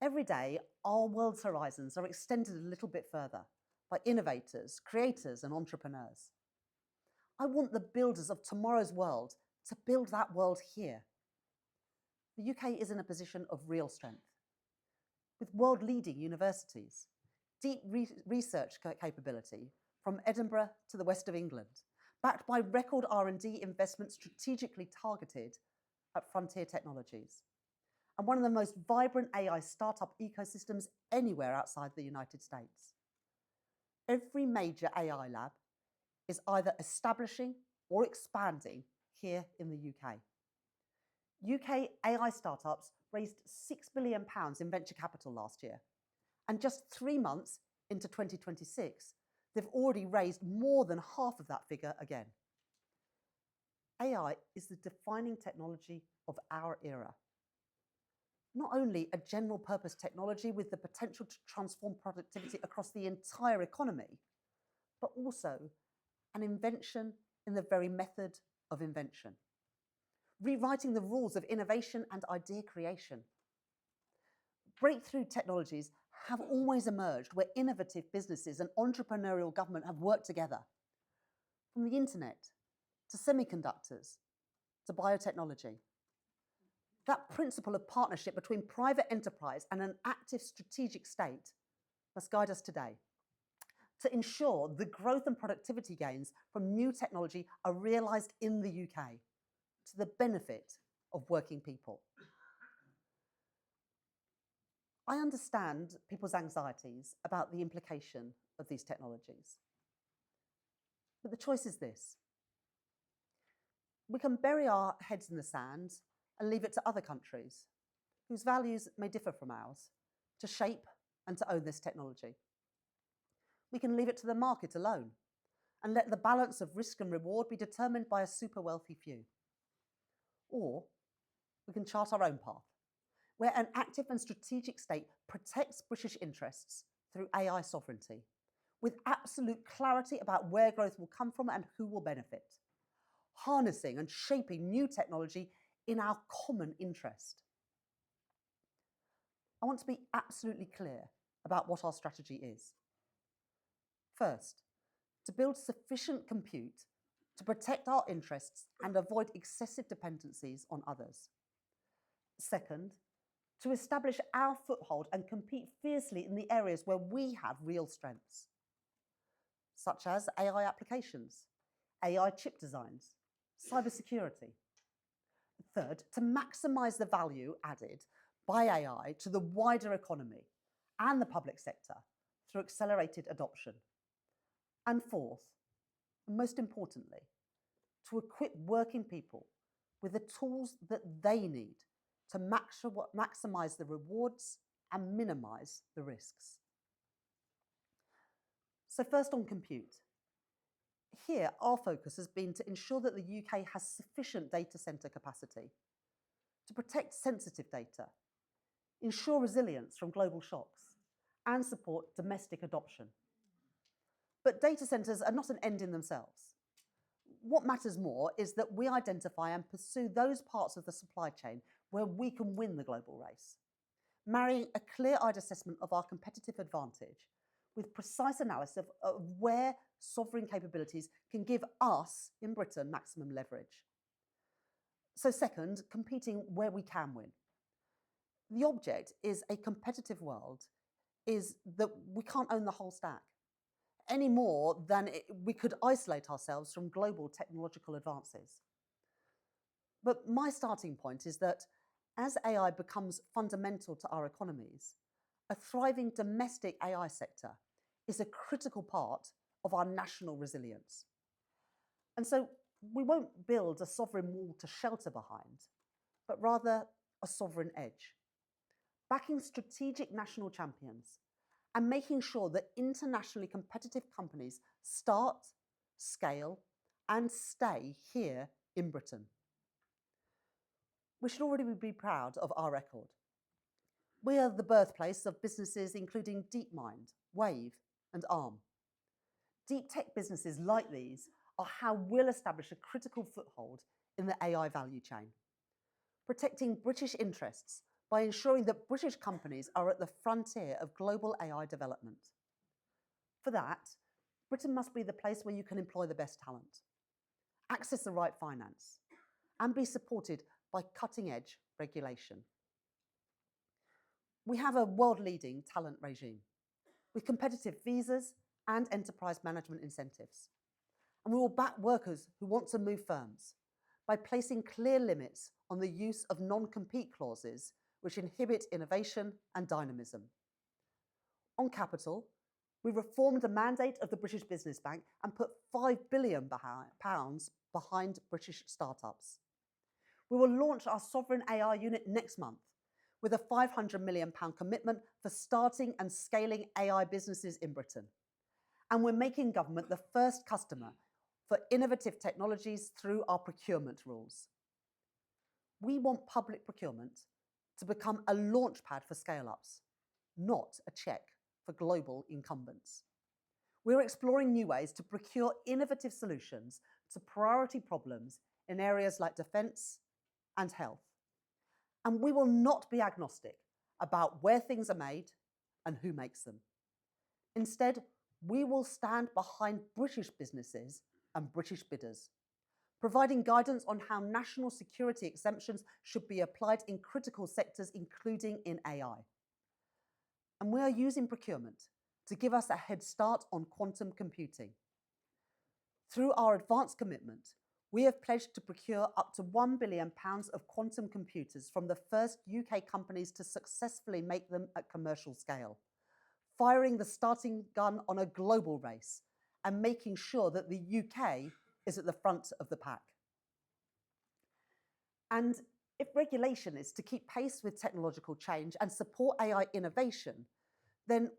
Every day, our world's horizons are extended a little bit further by innovators, creators, and entrepreneurs. I want the builders of tomorrow's world to build that world here. The UK is in a position of real strength, with world-leading universities, deep research capability from Edinburgh to the west of England, backed by record R&D investment strategically targeted at frontier technologies, and one of the most vibrant AI startup ecosystems anywhere outside the United States. Every major AI lab is either establishing or expanding here in the UK. UK AI startups raised £6 billion in venture capital last year, and just 3 months into 2026, they've already raised more than half of that figure again. AI is the defining technology of our era. Not only a general purpose technology with the potential to transform productivity across the entire economy, but also an invention in the very method of invention, rewriting the rules of innovation and idea creation. Breakthrough technologies have always emerged where innovative businesses and entrepreneurial government have worked together. From the internet to semiconductors to biotechnology. That principle of partnership between private enterprise and an active strategic state must guide us today to ensure the growth and productivity gains from new technology are realised in the UK to the benefit of working people. I understand people's anxieties about the implication of these technologies. But the choice is this. We can bury our heads in the sand and leave it to other countries, whose values may differ from ours, to shape and to own this technology. We can leave it to the market alone and let the balance of risk and reward be determined by a super wealthy few. Or we can chart our own path, where an active and strategic state protects British interests through AI sovereignty, with absolute clarity about where growth will come from and who will benefit, harnessing and shaping new technology in our common interest. I want to be absolutely clear about what our strategy is. First, to build sufficient compute to protect our interests and avoid excessive dependencies on others. Second, to establish our foothold and compete fiercely in the areas where we have real strengths, such as AI applications, AI chip designs, cybersecurity. Third, to maximise the value added by AI to the wider economy and the public sector through accelerated adoption. And fourth, and most importantly, to equip working people with the tools that they need to maximise the rewards and minimise the risks. So first on compute. Here, our focus has been to ensure that the UK has sufficient data centre capacity to protect sensitive data, ensure resilience from global shocks, and support domestic adoption. But data centres are not an end in themselves. What matters more is that we identify and pursue those parts of the supply chain where we can win the global race, marrying a clear-eyed assessment of our competitive advantage with precise analysis of where sovereign capabilities can give us, in Britain, maximum leverage. So second, competing where we can win. The object is a competitive world, is that we can't own the whole stack, any more than we could isolate ourselves from global technological advances. But my starting point is that as AI becomes fundamental to our economies, a thriving domestic AI sector is a critical part of our national resilience. And so we won't build a sovereign wall to shelter behind, but rather a sovereign edge, backing strategic national champions and making sure that internationally competitive companies start, scale, and stay here in Britain. We should already be proud of our record. We are the birthplace of businesses including DeepMind, Wave, and Arm. Deep tech businesses like these are how we'll establish a critical foothold in the AI value chain, protecting British interests by ensuring that British companies are at the frontier of global AI development. For that, Britain must be the place where you can employ the best talent, access the right finance, and be supported by cutting-edge regulation. We have a world-leading talent regime with competitive visas and enterprise management incentives. And we will back workers who want to move firms by placing clear limits on the use of non-compete clauses which inhibit innovation and dynamism. On capital, we reformed the mandate of the British Business Bank and put £5 billion behind British startups. We will launch our sovereign AI unit next month with a £500 million commitment for starting and scaling AI businesses in Britain. And we're making government the first customer for innovative technologies through our procurement rules. We want public procurement to become a launchpad for scale-ups, not a check for global incumbents. We're exploring new ways to procure innovative solutions to priority problems in areas like defence and health. And we will not be agnostic about where things are made and who makes them. Instead, we will stand behind British businesses and British bidders, providing guidance on how national security exemptions should be applied in critical sectors, including in AI. And we are using procurement to give us a head start on quantum computing. Through our advanced commitment, we have pledged to procure up to £1 billion of quantum computers from the first UK companies to successfully make them at commercial scale, firing the starting gun on a global race and making sure that the UK is at the front of the pack. And if regulation is to keep pace with technological change and support AI innovation, then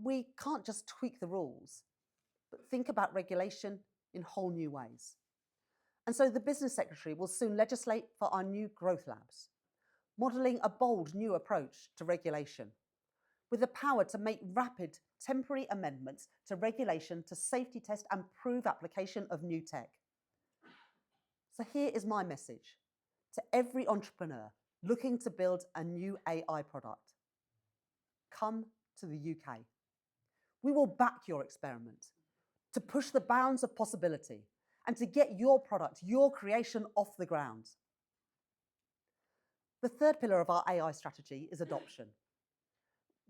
we can't just tweak the rules, but think about regulation in whole new ways. And so the Business Secretary will soon legislate for our new growth labs, modelling a bold new approach to regulation, with the power to make rapid temporary amendments to regulation to safety test and prove application of new tech. So here is my message to every entrepreneur looking to build a new AI product. Come to the UK. We will back your experiment to push the bounds of possibility and to get your product, your creation off the ground. The third pillar of our AI strategy is adoption.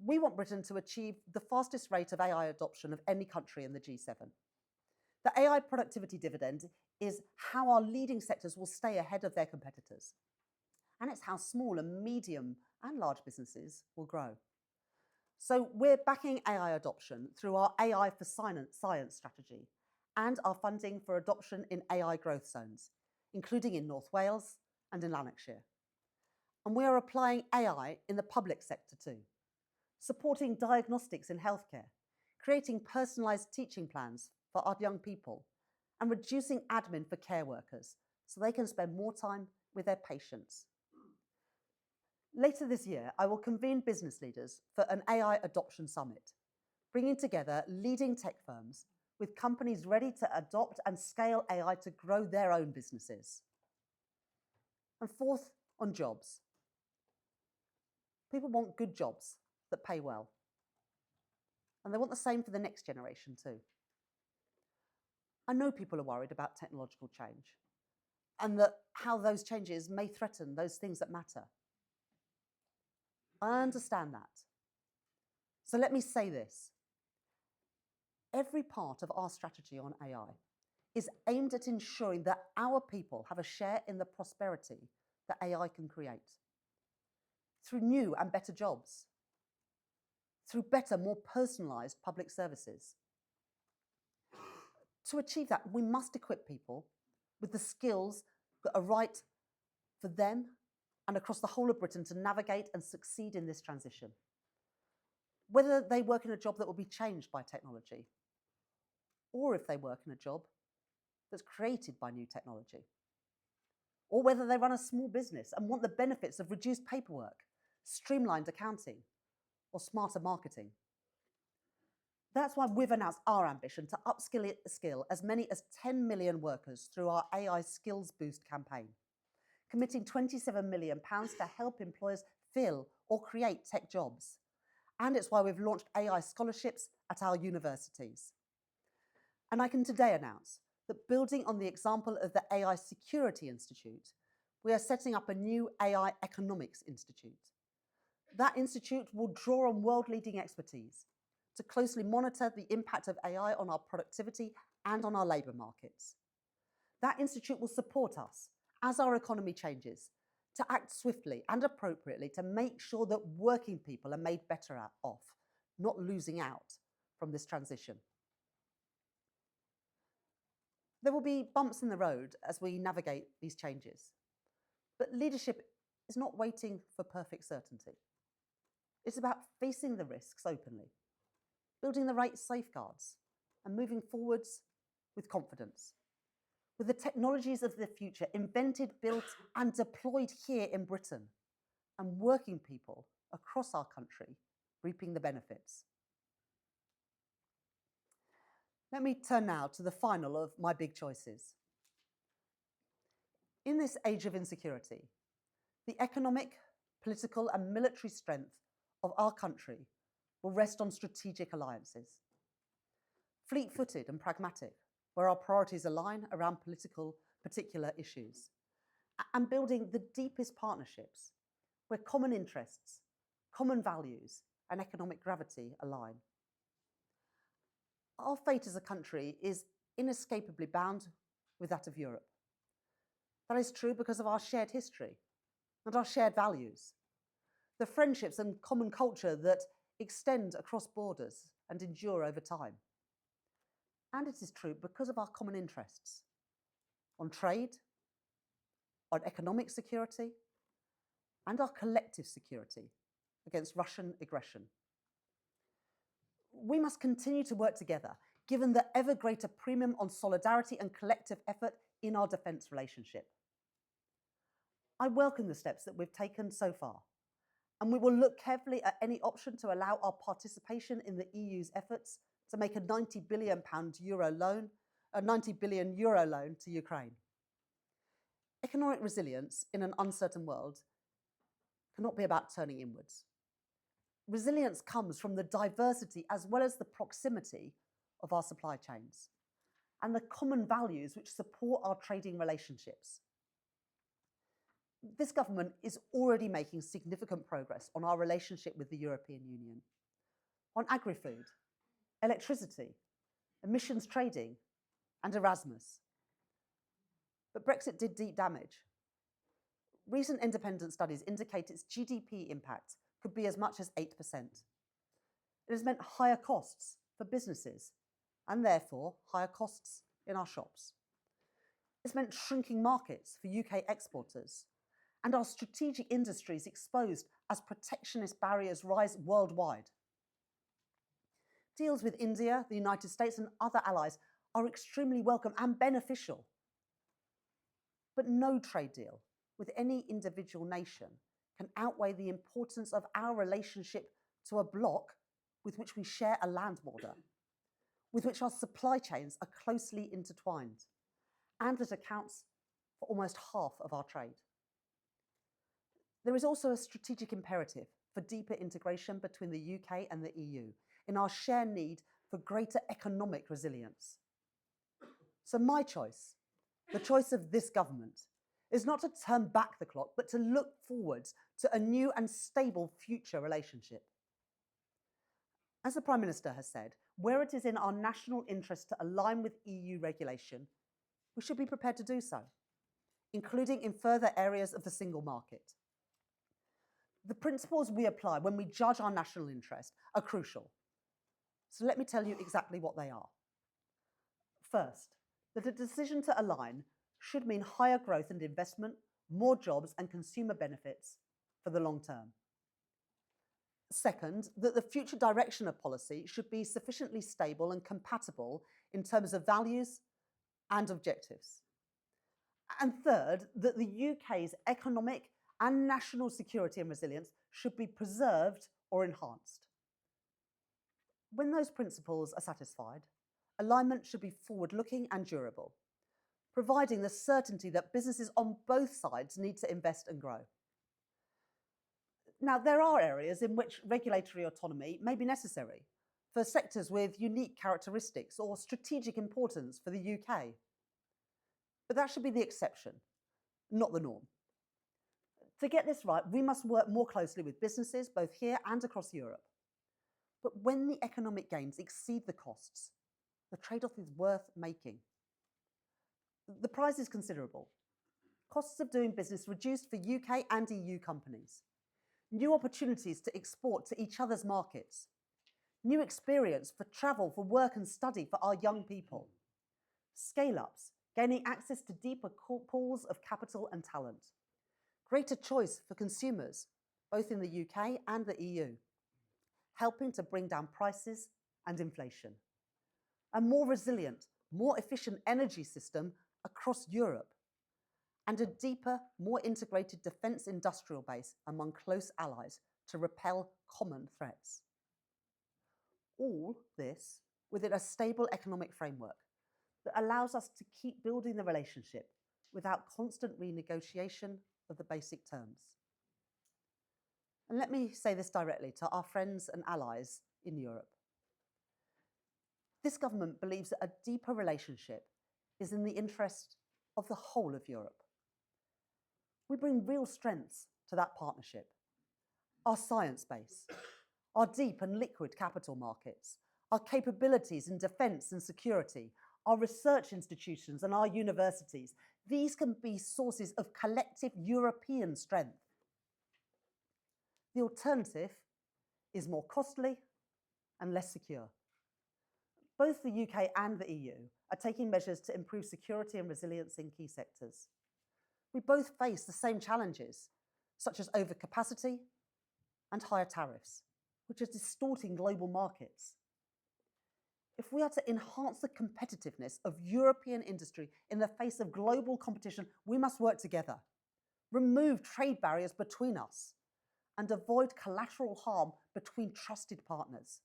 We want Britain to achieve the fastest rate of AI adoption of any country in the G7. The AI productivity dividend is how our leading sectors will stay ahead of their competitors. And it's how small and medium and large businesses will grow. So we're backing AI adoption through our AI for Science strategy and our funding for adoption in AI growth zones, including in North Wales and in Lanarkshire. And we are applying AI in the public sector too, supporting diagnostics in healthcare, creating personalised teaching plans for our young people, and reducing admin for care workers so they can spend more time with their patients. Later this year, I will convene business leaders for an AI adoption summit, bringing together leading tech firms with companies ready to adopt and scale AI to grow their own businesses. And fourth, on jobs. People want good jobs that pay well. And they want the same for the next generation too. I know people are worried about technological change and that how those changes may threaten those things that matter. I understand that. So let me say this. Every part of our strategy on AI is aimed at ensuring that our people have a share in the prosperity that AI can create through new and better jobs, through better, more personalised public services. To achieve that, we must equip people with the skills that are right for them and across the whole of Britain to navigate and succeed in this transition. Whether they work in a job that will be changed by technology, or if they work in a job that's created by new technology, or whether they run a small business and want the benefits of reduced paperwork, streamlined accounting, or smarter marketing. That's why we've announced our ambition to upskill as many as 10 million workers through our AI Skills Boost campaign, committing £27 million to help employers fill or create tech jobs. And it's why we've launched AI scholarships at our universities. And I can today announce that building on the example of the AI Security Institute, we are setting up a new AI Economics Institute. That institute will draw on world-leading expertise to closely monitor the impact of AI on our productivity and on our labour markets. That institute will support us as our economy changes to act swiftly and appropriately to make sure that working people are made better off, not losing out from this transition. There will be bumps in the road as we navigate these changes, but leadership is not waiting for perfect certainty. It's about facing the risks openly, building the right safeguards, and moving forwards with confidence. With the technologies of the future invented, built, and deployed here in Britain, and working people across our country reaping the benefits. Let me turn now to the final of my big choices. In this age of insecurity, the economic, political, and military strength of our country will rest on strategic alliances. Fleet-footed and pragmatic, where our priorities align around particular issues, and building the deepest partnerships where common interests, common values, and economic gravity align. Our fate as a country is inescapably bound with that of Europe. That is true because of our shared history and our shared values, the friendships and common culture that extend across borders and endure over time. And it is true because of our common interests on trade, on economic security, and our collective security against Russian aggression. We must continue to work together, given the ever greater premium on solidarity and collective effort in our defence relationship. I welcome the steps that we've taken so far, and we will look carefully at any option to allow our participation in the EU's efforts to make a £90 billion loan to Ukraine. Economic resilience in an uncertain world cannot be about turning inwards. Resilience comes from the diversity as well as the proximity of our supply chains and the common values which support our trading relationships. This government is already making significant progress on our relationship with the European Union, on agri-food, electricity, emissions trading, and Erasmus. But Brexit did deep damage. Recent independent studies indicate its GDP impact could be as much as 8%. It has meant higher costs for businesses and therefore higher costs in our shops. It's meant shrinking markets for UK exporters and our strategic industries exposed as protectionist barriers rise worldwide. Deals with India, the United States, and other allies are extremely welcome and beneficial. But no trade deal with any individual nation can outweigh the importance of our relationship to a bloc with which we share a land border, with which our supply chains are closely intertwined, and that accounts for almost half of our trade. There is also a strategic imperative for deeper integration between the UK and the EU in our shared need for greater economic resilience. So my choice, the choice of this government, is not to turn back the clock, but to look forwards to a new and stable future relationship. As the Prime Minister has said, where it is in our national interest to align with EU regulation, we should be prepared to do so, including in further areas of the single market. The principles we apply when we judge our national interest are crucial. So let me tell you exactly what they are. First, that a decision to align should mean higher growth and investment, more jobs and consumer benefits for the long term. Second, that the future direction of policy should be sufficiently stable and compatible in terms of values and objectives. And third, that the UK's economic and national security and resilience should be preserved or enhanced. When those principles are satisfied, alignment should be forward-looking and durable, providing the certainty that businesses on both sides need to invest and grow. Now, there are areas in which regulatory autonomy may be necessary for sectors with unique characteristics or strategic importance for the UK. But that should be the exception, not the norm. To get this right, we must work more closely with businesses, both here and across Europe. But when the economic gains exceed the costs, the trade-off is worth making. The prize is considerable. Costs of doing business reduced for UK and EU companies. New opportunities to export to each other's markets. New experience for travel, for work and study for our young people. Scale-ups, gaining access to deeper pools of capital and talent. greater choice for consumers, both in the UK and the EU, helping to bring down prices and inflation. A more resilient, more efficient energy system across Europe, and a deeper, more integrated defence industrial base among close allies to repel common threats. All this within a stable economic framework that allows us to keep building the relationship without constant renegotiation of the basic terms. And let me say this directly to our friends and allies in Europe. This government believes that a deeper relationship is in the interest of the whole of Europe. We bring real strengths to that partnership. Our science base, our deep and liquid capital markets, our capabilities in defence and security, our research institutions and our universities, these can be sources of collective European strength. The alternative is more costly and less secure. Both the UK and the EU are taking measures to improve security and resilience in key sectors. We both face the same challenges, such as overcapacity and higher tariffs, which are distorting global markets. If we are to enhance the competitiveness of European industry in the face of global competition, we must work together, remove trade barriers between us, and avoid collateral harm between trusted partners.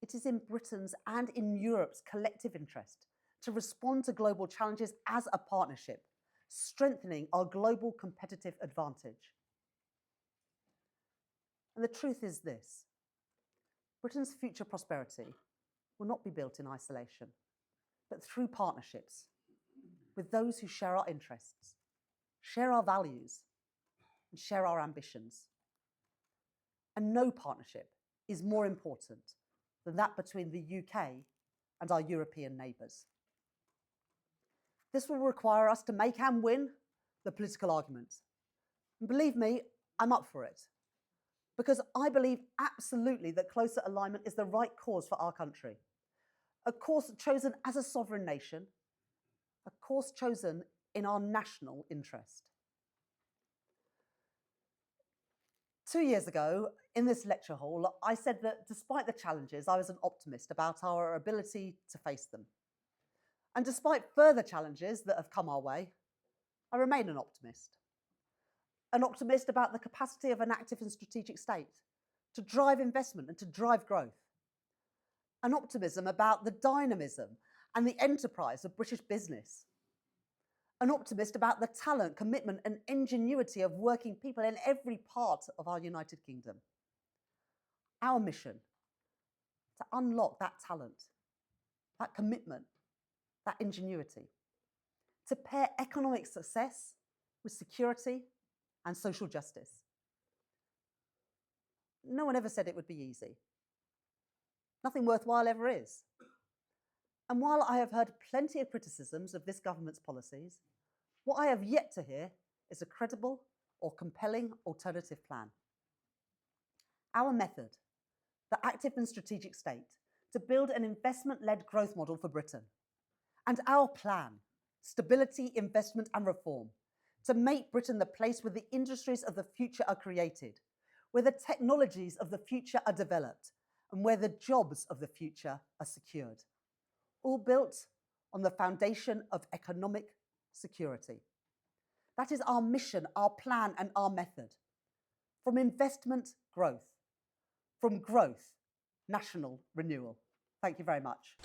It is in Britain's and in Europe's collective interest to respond to global challenges as a partnership, strengthening our global competitive advantage. And the truth is this: Britain's future prosperity will not be built in isolation, but through partnerships with those who share our interests, share our values, and share our ambitions. And no partnership is more important than that between the UK and our European neighbours. This will require us to make and win the political argument. And believe me, I'm up for it, because I believe absolutely that closer alignment is the right course for our country. A course chosen as a sovereign nation, a course chosen in our national interest. 2 years ago, in this lecture hall, I said that despite the challenges, I was an optimist about our ability to face them. And despite further challenges that have come our way, I remain an optimist. An optimist about the capacity of an active and strategic state to drive investment and to drive growth. An optimism about the dynamism and the enterprise of British business. An optimist about the talent, commitment and ingenuity of working people in every part of our United Kingdom. Our mission: to unlock that talent, that commitment, that ingenuity. To pair economic success with security and social justice. No one ever said it would be easy. Nothing worthwhile ever is. And while I have heard plenty of criticisms of this government's policies, what I have yet to hear is a credible or compelling alternative plan. Our method, the active and strategic state, to build an investment-led growth model for Britain. And our plan, stability, investment and reform, to make Britain the place where the industries of the future are created, where the technologies of the future are developed, and where the jobs of the future are secured. All built on the foundation of economic security. That is our mission, our plan and our method. From investment, growth. From growth, national renewal. Thank you very much.